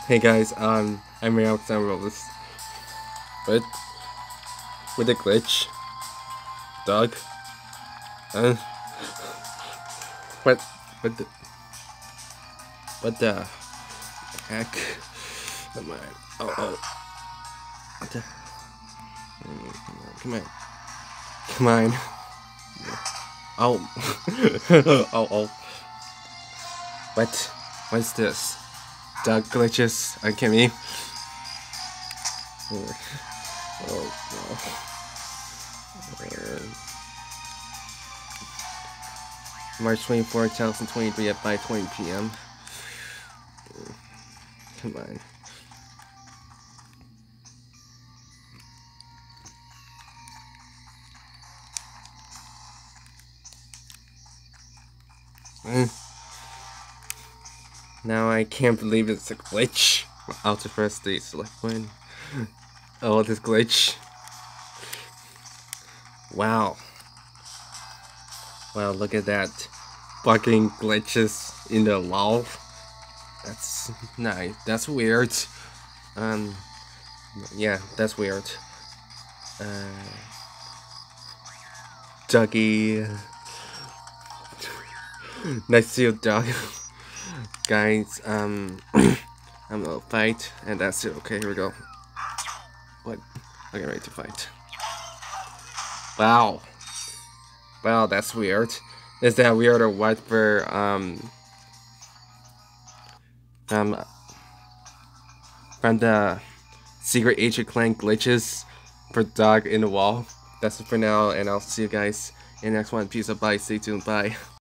Hey guys, I'm here out some rollers. But with a glitch. Dog. Uh, what what the what the heck? Come on. Oh. What the come on. Come on. Oh. oh. What's this? Dog glitches. Okay, me. Oh no. March 24, 2023 at 5:20 p.m. Come on. Now I can't believe it's a glitch. I'll press the select one. Oh, this glitch. Wow. Wow, look at that. Fucking glitches in the wall. That's nice. That's weird. Yeah, that's weird. Doggy. Nice to see you, dog. Guys, I'm gonna fight, and that's it. Okay, here we go. What? Okay, ready to fight. Wow. Wow, that's weird. Is that weird or what for, from the secret agent Clank glitches for dog in the wall? That's it for now, and I'll see you guys in the next one. Peace out, bye, stay tuned, bye.